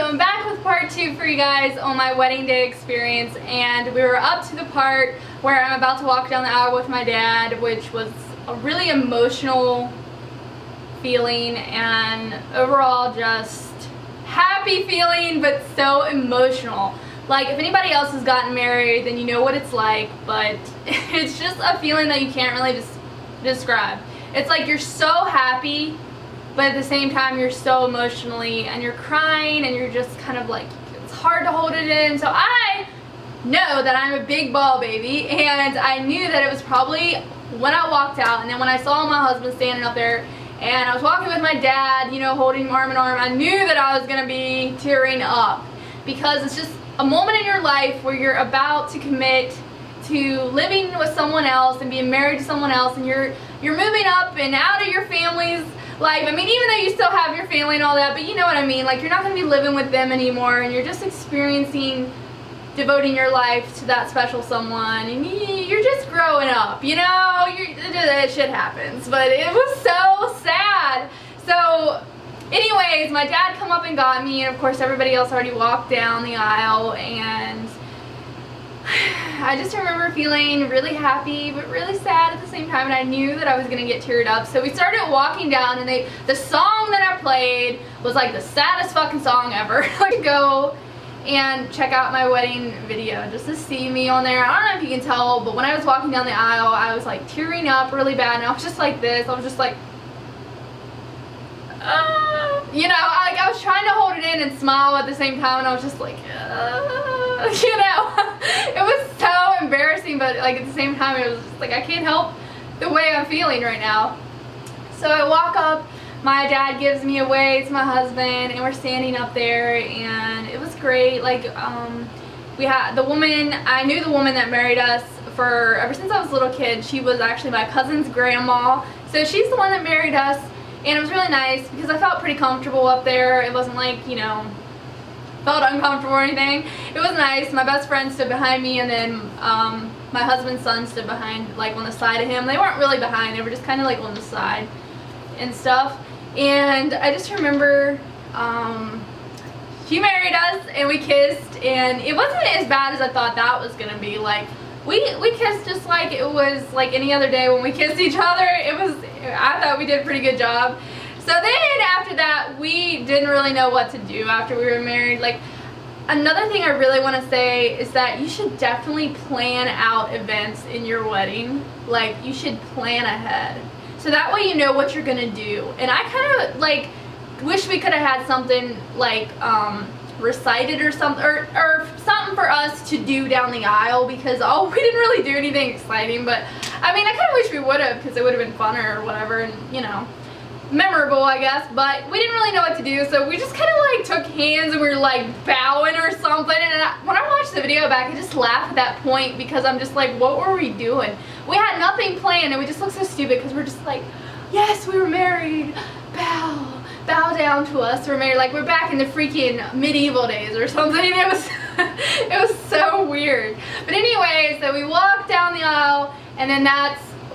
so I'm back with part 2 for you guys on my wedding day experience, and we were up to the part where I'm about to walk down the aisle with my dad, which was a really emotional feeling and overall just happy feeling, but so emotional. Like, if anybody else has gotten married, then you know what it's like, but it's just a feeling that you can't really just describe. It's like you're so happy, but at the same time you're so emotionally, and you're crying, and you're just kind of like, it's hard to hold it in. So I know that I'm a big ball baby, and I knew that it was probably when I walked out, and then when I saw my husband standing up there, and I was walking with my dad, you know, holding him arm in arm, I knew that I was going to be tearing up, because it's just a moment in your life where you're about to commit to living with someone else and being married to someone else, and you're moving up and out of your family's life. I mean, even though you still have your family and all that, but you know what I mean, like, you're not going to be living with them anymore, and you're just experiencing devoting your life to that special someone, and you're just growing up, you know, that shit happens. But it was so sad. So anyways, my dad come up and got me, and of course everybody else already walked down the aisle, and I just remember feeling really happy but really sad at the same time, and I knew that I was gonna get teared up. So we started walking down, and the song that I played was like the saddest fucking song ever. Like, go and check out my wedding video just to see me on there. I don't know if you can tell, but when I was walking down the aisle, I was like tearing up really bad, and I was just like this. I was just like, you know, I was trying to hold it in and smile at the same time, and I was just like, you know, it was so embarrassing, but like at the same time, it was just like, I can't help the way I'm feeling right now. So I walk up, my dad gives me away to my husband, and we're standing up there, and it was great. Like, we had the woman, I knew the woman that married us for ever since I was a little kid. She was actually my cousin's grandma, so she's the one that married us. And it was really nice because I felt pretty comfortable up there. It wasn't like, you know, felt uncomfortable or anything. It was nice. My best friend stood behind me, and then my husband's son stood behind, like on the side of him. They weren't really behind, they were just kind of like on the side and stuff. And I just remember she married us, and we kissed, and it wasn't as bad as I thought that was gonna be. Like, we kissed just like it was like any other day when we kissed each other. I thought we did a pretty good job. So then after that, we didn't really know what to do after we were married. Like, another thing I really want to say is that you should definitely plan out events in your wedding. Like, you should plan ahead, so that way you know what you're gonna do. And I kind of like wish we could have had something like recited or something, or something for us to do down the aisle, because we didn't really do anything exciting. But I mean, I kind of wish we would have, because it would have been funner or whatever, and you know, memorable, I guess. But we didn't really know what to do, so we just kind of like took hands, and we were like bowing or something. And when I watched the video back, I just laughed at that point, because I'm just like, what were we doing? We had nothing planned, and we just looked so stupid, because we're just like, yes, we were married, bow down to us, we're married, like we're back in the freaking medieval days or something. It was it was so weird. But anyway, so we walked down the aisle, and then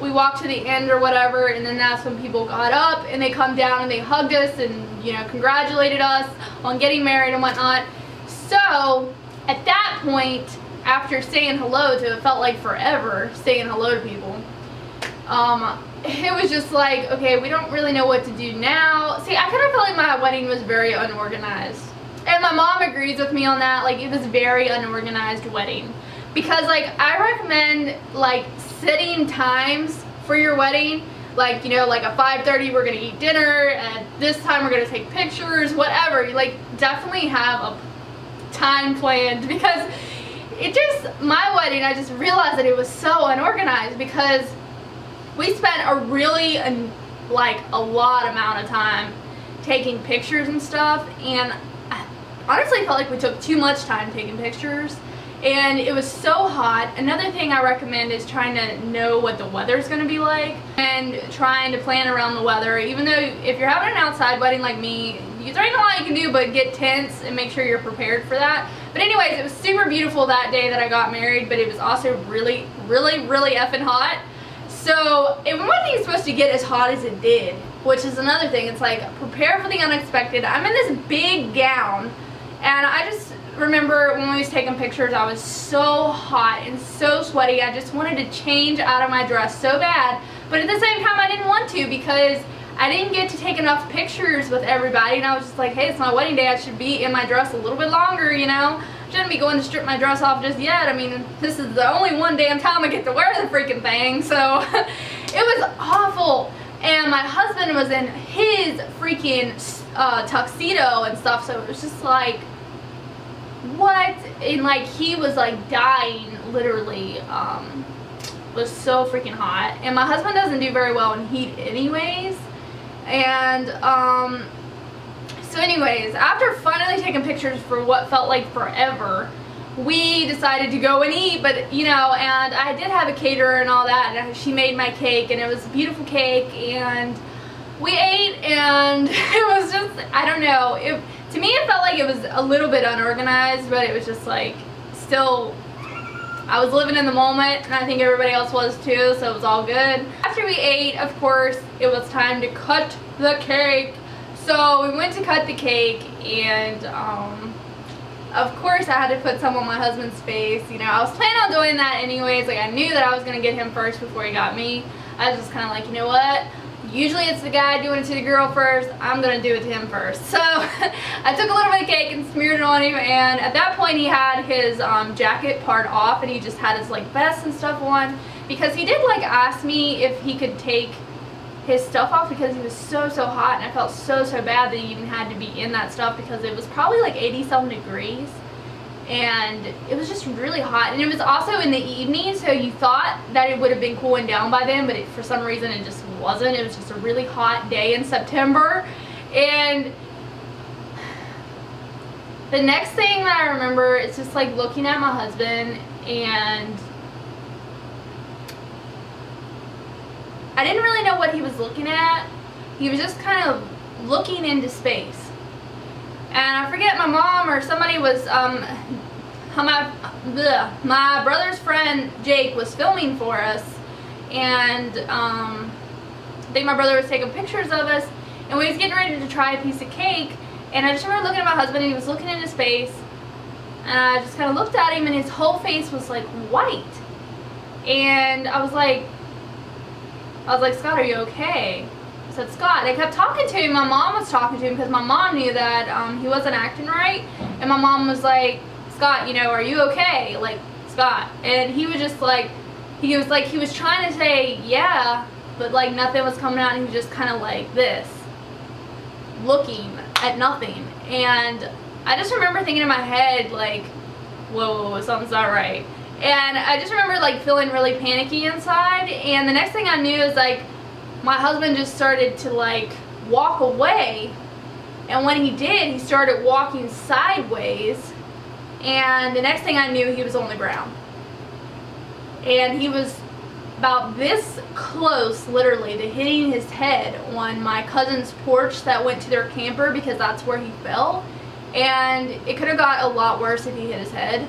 we walked to the end or whatever, and then that's when people got up, and they come down, and they hugged us, and you know, congratulated us on getting married and whatnot. So at that point, after saying hello to, it felt like forever saying hello to people, it was just like, okay, we don't really know what to do now. See, I kind of felt like my wedding was very unorganized, and my mom agrees with me on that. Like, it was very unorganized wedding, because like, I recommend like setting times for your wedding. Like, you know, like at 5:30 we're gonna eat dinner, at this time we're gonna take pictures, whatever. You like definitely have a time planned, because it just, my wedding, I just realized that it was so unorganized, because we spent a really like a lot amount of time taking pictures and stuff, and I honestly felt like we took too much time taking pictures, and it was so hot. Another thing I recommend is trying to know what the weather's going to be like, and trying to plan around the weather. Even though if you're having an outside wedding like me, there ain't a lot you can do but get tents and make sure you're prepared for that. But anyways, it was super beautiful that day that I got married, but it was also really, really, really effing hot. So it wasn't supposed to get as hot as it did, which is another thing. It's like, prepare for the unexpected. I'm in this big gown, And I just remember when we was taking pictures, I was so hot and so sweaty. I just wanted to change out of my dress so bad. But at the same time, I didn't want to because I didn't get to take enough pictures with everybody. And I was just like, hey, it's my wedding day. I should be in my dress a little bit longer, you know. I shouldn't be going to strip my dress off just yet. I mean, this is the only one damn time I get to wear the freaking thing. So it was awful. And my husband was in his freaking tuxedo and stuff. So it was just like, what? And like he was like dying, literally. Was so freaking hot. And my husband doesn't do very well in heat anyways. And so anyways, after finally taking pictures for what felt like forever, we decided to go and eat. But you know, and I did have a caterer and all that, and she made my cake, and it was a beautiful cake, and we ate, and it was just, I don't know, to me it felt like it was a little bit unorganized, but it was just like, still, I was living in the moment, and I think everybody else was too, so it was all good. After we ate, of course, it was time to cut the cake. So we went to cut the cake, and of course I had to put some on my husband's face. You know, I was planning on doing that anyways. Like, I knew that I was going to get him first before he got me. I was just kind of like, you know what? Usually it's the guy doing it to the girl first. I'm going to do it to him first. So I took a little bit of cake and smeared it on him, and at that point he had his jacket part off, and he just had his like vest and stuff on, because he did like ask me if he could take his stuff off because he was so hot, and I felt so bad that he even had to be in that stuff because it was probably like 80-something degrees. And it was just really hot, and it was also in the evening, so you thought that it would have been cooling down by then, but for some reason it just wasn't. It was just a really hot day in September. And the next thing that I remember is just like looking at my husband, and I didn't really know what he was looking at. He was just kind of looking into space. And I forget, my mom or somebody was, my brother's friend Jake was filming for us, and I think my brother was taking pictures of us, and we was getting ready to try a piece of cake, and I just remember looking at my husband, and he was looking into space, and I just kind of looked at him, and his whole face was like white, and I was like, Scott, are you okay? I said, Scott. I kept talking to him. My mom was talking to him because my mom knew that he wasn't acting right. And my mom was like, Scott, you know, are you okay? Like, Scott. And he was just like, he was trying to say, yeah, but like nothing was coming out, and he was just kind of like this, looking at nothing. And I just remember thinking in my head, like, whoa, something's not right. And I just remember like feeling really panicky inside. And the next thing I knew is like, my husband just started to like walk away, and when he did, he started walking sideways, and the next thing I knew, he was on the ground, and he was about this close literally to hitting his head on my cousin's porch that went to their camper, because that's where he fell, and it could have got a lot worse if he hit his head.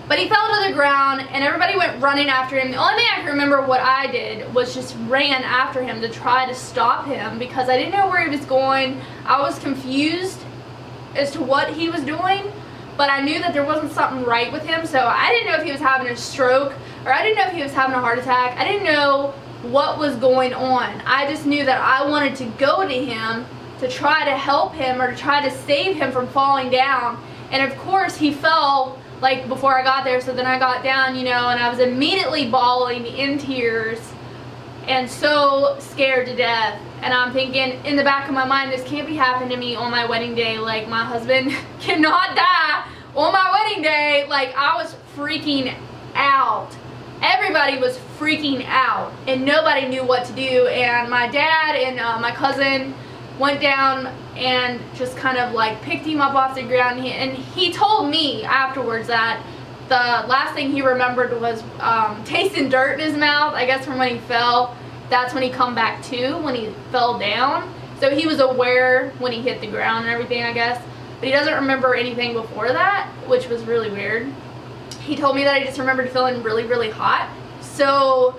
But he fell to the ground, and everybody went running after him. The only thing I can remember what I did was just ran after him to try to stop him, because I didn't know where he was going. I was confused as to what he was doing, but I knew that there wasn't something right with him, so I didn't know if he was having a stroke, or I didn't know if he was having a heart attack. I didn't know what was going on. I just knew that I wanted to go to him to try to help him, or to try to save him from falling down. And of course he fell like before I got there, so then I got down, you know, and I was immediately bawling in tears and so scared to death. And I'm thinking in the back of my mind, this can't be happening to me on my wedding day. Like, my husband cannot die on my wedding day. Like, I was freaking out. Everybody was freaking out, and nobody knew what to do. And my dad and my cousin went down and just kind of like picked him up off the ground, and he told me afterwards that the last thing he remembered was tasting dirt in his mouth, I guess from when he fell. That's when he come back to, when he fell down. So he was aware when he hit the ground and everything, I guess, but he doesn't remember anything before that, which was really weird. He told me that I just remembered feeling really hot. So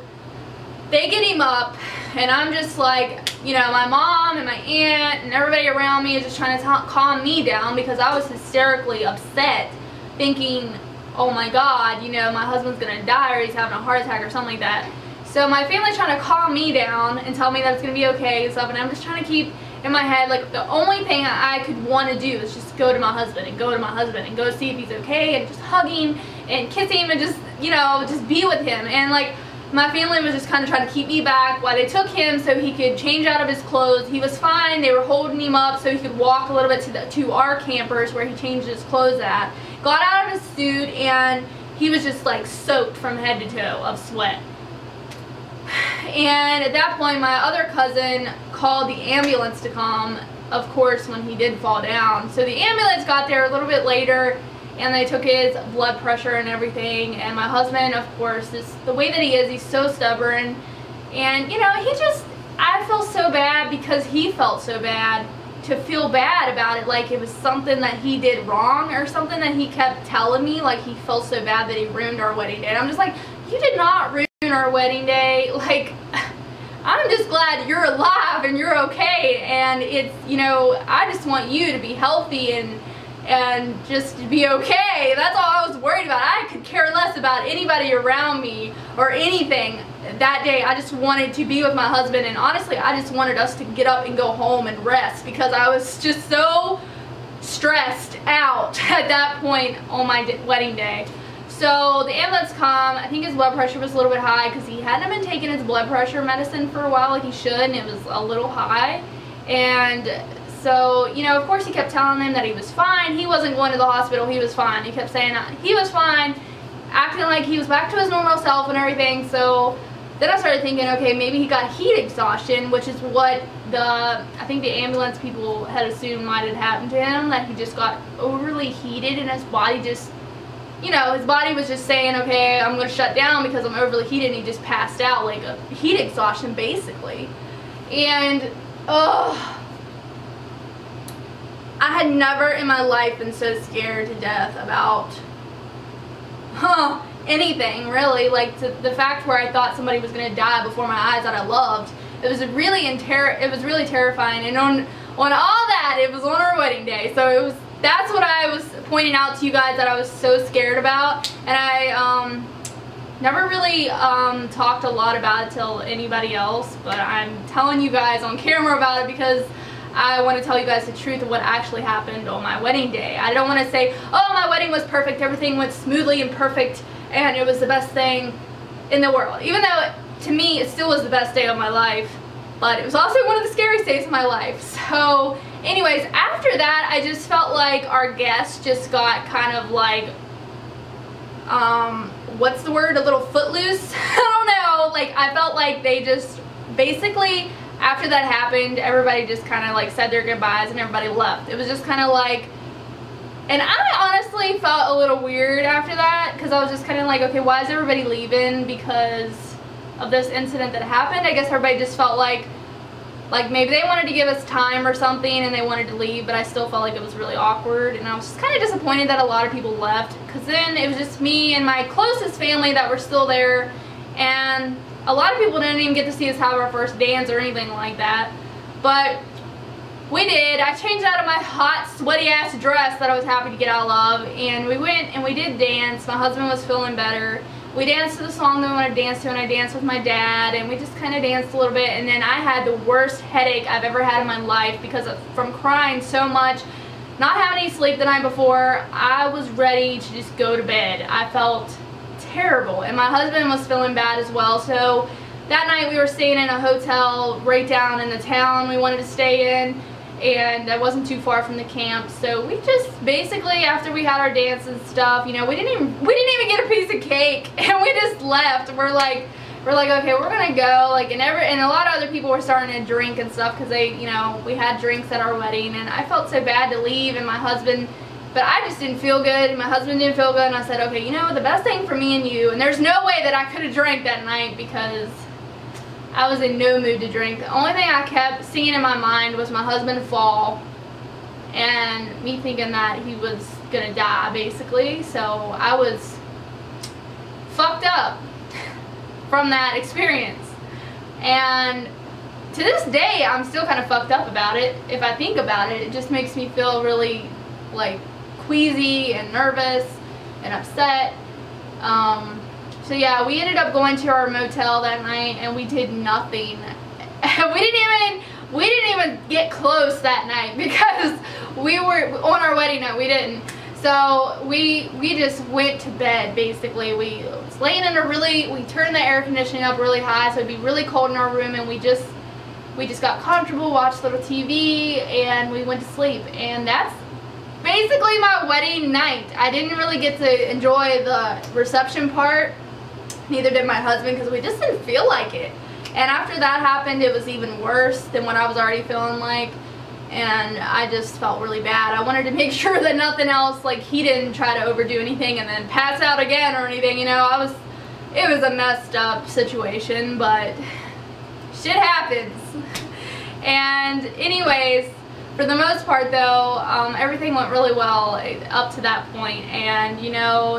they get him up, and I'm just like, you know, my mom and my aunt and everybody around me is just trying to calm me down because I was hysterically upset, thinking, oh my God, you know, my husband's gonna die or he's having a heart attack or something like that. So my family's trying to calm me down and tell me that it's gonna be okay and stuff, and I'm just trying to keep in my head, like, the only thing I could want to do is just go to my husband and go see if he's okay and just hug him and kiss him and just, you know, just be with him. And like, my family was just kind of trying to keep me back while they took him so he could change out of his clothes. He was fine. They were holding him up so he could walk a little bit to our campers where he changed his clothes at. Got out of his suit, and he was just like soaked from head to toe of sweat. And at that point, my other cousin called the ambulance to come, of course, when he did fall down. So the ambulance got there a little bit later, and they took his blood pressure and everything. And my husband, of course, is the way that he is, he's so stubborn. And, you know, I feel so bad because he felt so bad to feel bad about it, like it was something that he did wrong or something that he kept telling me, like he felt so bad that he ruined our wedding day. And I'm just like, you did not ruin our wedding day. Like, I'm just glad you're alive and you're okay, and it's, you know, I just want you to be healthy and just to be okay. That's all I was worried about. I could care less about anybody around me or anything that day. I just wanted to be with my husband, and honestly, I just wanted us to get up and go home and rest because I was just so stressed out at that point on my wedding day. So the ambulance come. I think his blood pressure was a little bit high because he hadn't been taking his blood pressure medicine for a while like he should, and it was a little high. And so, you know, of course he kept telling them that he was fine. He wasn't going to the hospital. He was fine. He kept saying he was fine, acting like he was back to his normal self and everything. So then I started thinking, okay, maybe he got heat exhaustion, which is what I think the ambulance people had assumed might have happened to him, that he just got overly heated and his body just, you know, his body was just saying, okay, I'm going to shut down because I'm overly heated, and he just passed out, like a heat exhaustion basically. And I had never in my life been so scared to death about anything really, like the fact where I thought somebody was going to die before my eyes that I loved. It was really terrifying, and on all that, it was on our wedding day. So that's what I was pointing out to you guys that I was so scared about, and I never really talked a lot about it till anybody else, but I'm telling you guys on camera about it because I want to tell you guys the truth of what actually happened on my wedding day. I don't want to say, oh, my wedding was perfect, everything went smoothly and perfect, and it was the best thing in the world. Even though, to me, it still was the best day of my life, but it was also one of the scariest days of my life. So anyways, after that, I just felt like our guests just got kind of like, what's the word, a little footloose? I don't know, like I felt like they just basically, after that happened, everybody just kind of like said their goodbyes and everybody left. It was just kind of like, and I honestly felt a little weird after that because I was just kind of like, okay, why is everybody leaving because of this incident that happened? I guess everybody just felt like maybe they wanted to give us time or something and they wanted to leave, but I still felt like it was really awkward, and I was just kind of disappointed that a lot of people left because then it was just me and my closest family that were still there, and a lot of people didn't even get to see us have our first dance or anything like that, but we did. I changed out of my hot, sweaty ass dress that I was happy to get out of, and we went and we did dance. My husband was feeling better. We danced to the song that we wanted to dance to, and I danced with my dad, and we just kind of danced a little bit, and then I had the worst headache I've ever had in my life because from crying so much, not having any sleep the night before. I was ready to just go to bed. I felt terrible, and my husband was feeling bad as well. So that night we were staying in a hotel right down in the town we wanted to stay in, and that wasn't too far from the camp. So we just basically, after we had our dance and stuff, you know, we didn't even get a piece of cake, and we just left. We're like, okay, we're gonna go, like, and a lot of other people were starting to drink and stuff because they, you know, we had drinks at our wedding, and I felt so bad to leave, and my husband, but I just didn't feel good, and my husband didn't feel good, and I said, okay, you know, the best thing for me and you, and there's no way that I could have drank that night because I was in no mood to drink. The only thing I kept seeing in my mind was my husband fall and me thinking that he was gonna die basically. So I was fucked up from that experience. And to this day, I'm still kind of fucked up about it. If I think about it, it just makes me feel really like queasy and nervous and upset. So yeah, we ended up going to our motel that night and we did nothing. we didn't even get close that night because we were on our wedding night. We didn't. So we just went to bed basically. We was laying in we turned the air conditioning up really high so it'd be really cold in our room, and we just got comfortable, watched a little TV, and we went to sleep. And that's basically my wedding night. I didn't really get to enjoy the reception part. Neither did my husband because we just didn't feel like it. And after that happened, it was even worse than what I was already feeling like. And I just felt really bad. I wanted to make sure that nothing else, like he didn't try to overdo anything and then pass out again or anything, you know. It was a messed up situation, but shit happens. And anyways, for the most part though, everything went really well up to that point. And you know,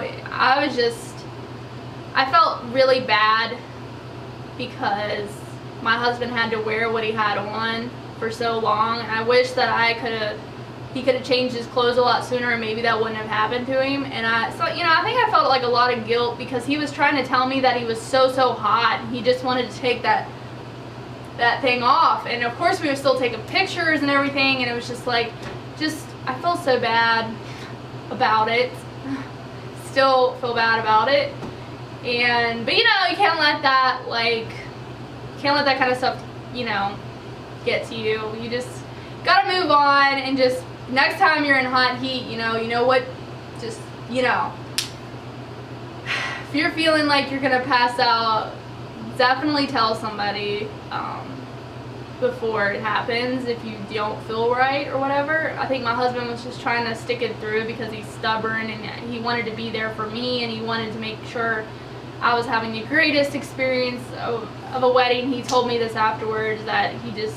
I felt really bad because my husband had to wear what he had on for so long, and I wish that he could have changed his clothes a lot sooner and maybe that wouldn't have happened to him. And so you know, I think I felt like a lot of guilt because he was trying to tell me that he was so hot and he just wanted to take that thing off. And of course we were still taking pictures and everything, and it was just like, I felt so bad about it. Still feel bad about it. But you know, you can't let that kind of stuff, you know, get to you. You just gotta move on, and just next time you're in hot heat, you know what, just, you know, if you're feeling like you're gonna pass out, definitely tell somebody before it happens if you don't feel right or whatever. I think my husband was just trying to stick it through because he's stubborn and he wanted to be there for me, and he wanted to make sure I was having the greatest experience of a wedding. He told me this afterwards, that he just,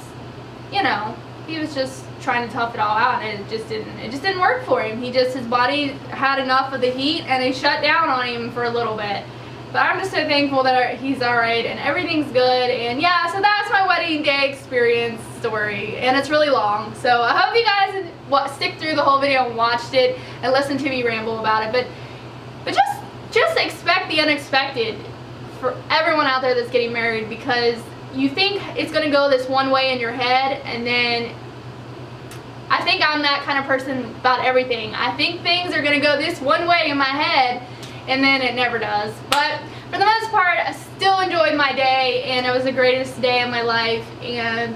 you know, he was just trying to tough it all out, and it just didn't work for him. His body had enough of the heat and it shut down on him for a little bit. But I'm just so thankful that he's alright and everything's good. And yeah, so that's my wedding day experience story, and it's really long. So I hope you guys stick through the whole video and watched it and listened to me ramble about it. But just expect the unexpected for everyone out there that's getting married, because you think it's going to go this one way in your head, and then I think I'm that kind of person about everything. I think things are going to go this one way in my head, and then it never does. But for the most part, I still enjoyed my day, and it was the greatest day of my life. And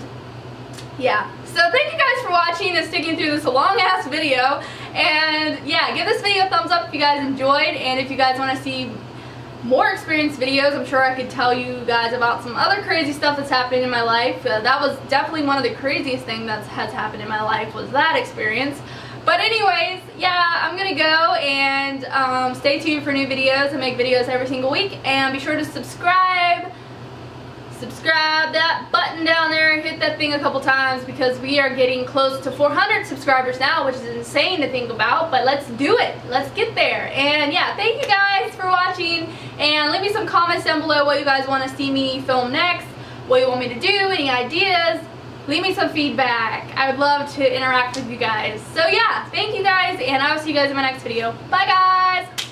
yeah, so thank you guys for watching and sticking through this long ass video. And yeah, give this video a thumbs up if you guys enjoyed, and if you guys want to see more experience videos, I'm sure I could tell you guys about some other crazy stuff that's happening in my life. That was definitely one of the craziest things that has happened in my life, was that experience. But anyways, yeah, I'm gonna go, and stay tuned for new videos. I make videos every single week, and be sure to subscribe that button down there, hit that thing a couple times, because we are getting close to 400 subscribers now, which is insane to think about, but let's do it. Let's get there. And yeah, thank you guys for watching, and leave me some comments down below what you guys want to see me film next, what you want me to do, any ideas. Leave me some feedback. I would love to interact with you guys. So yeah, thank you guys, and I will see you guys in my next video. Bye guys!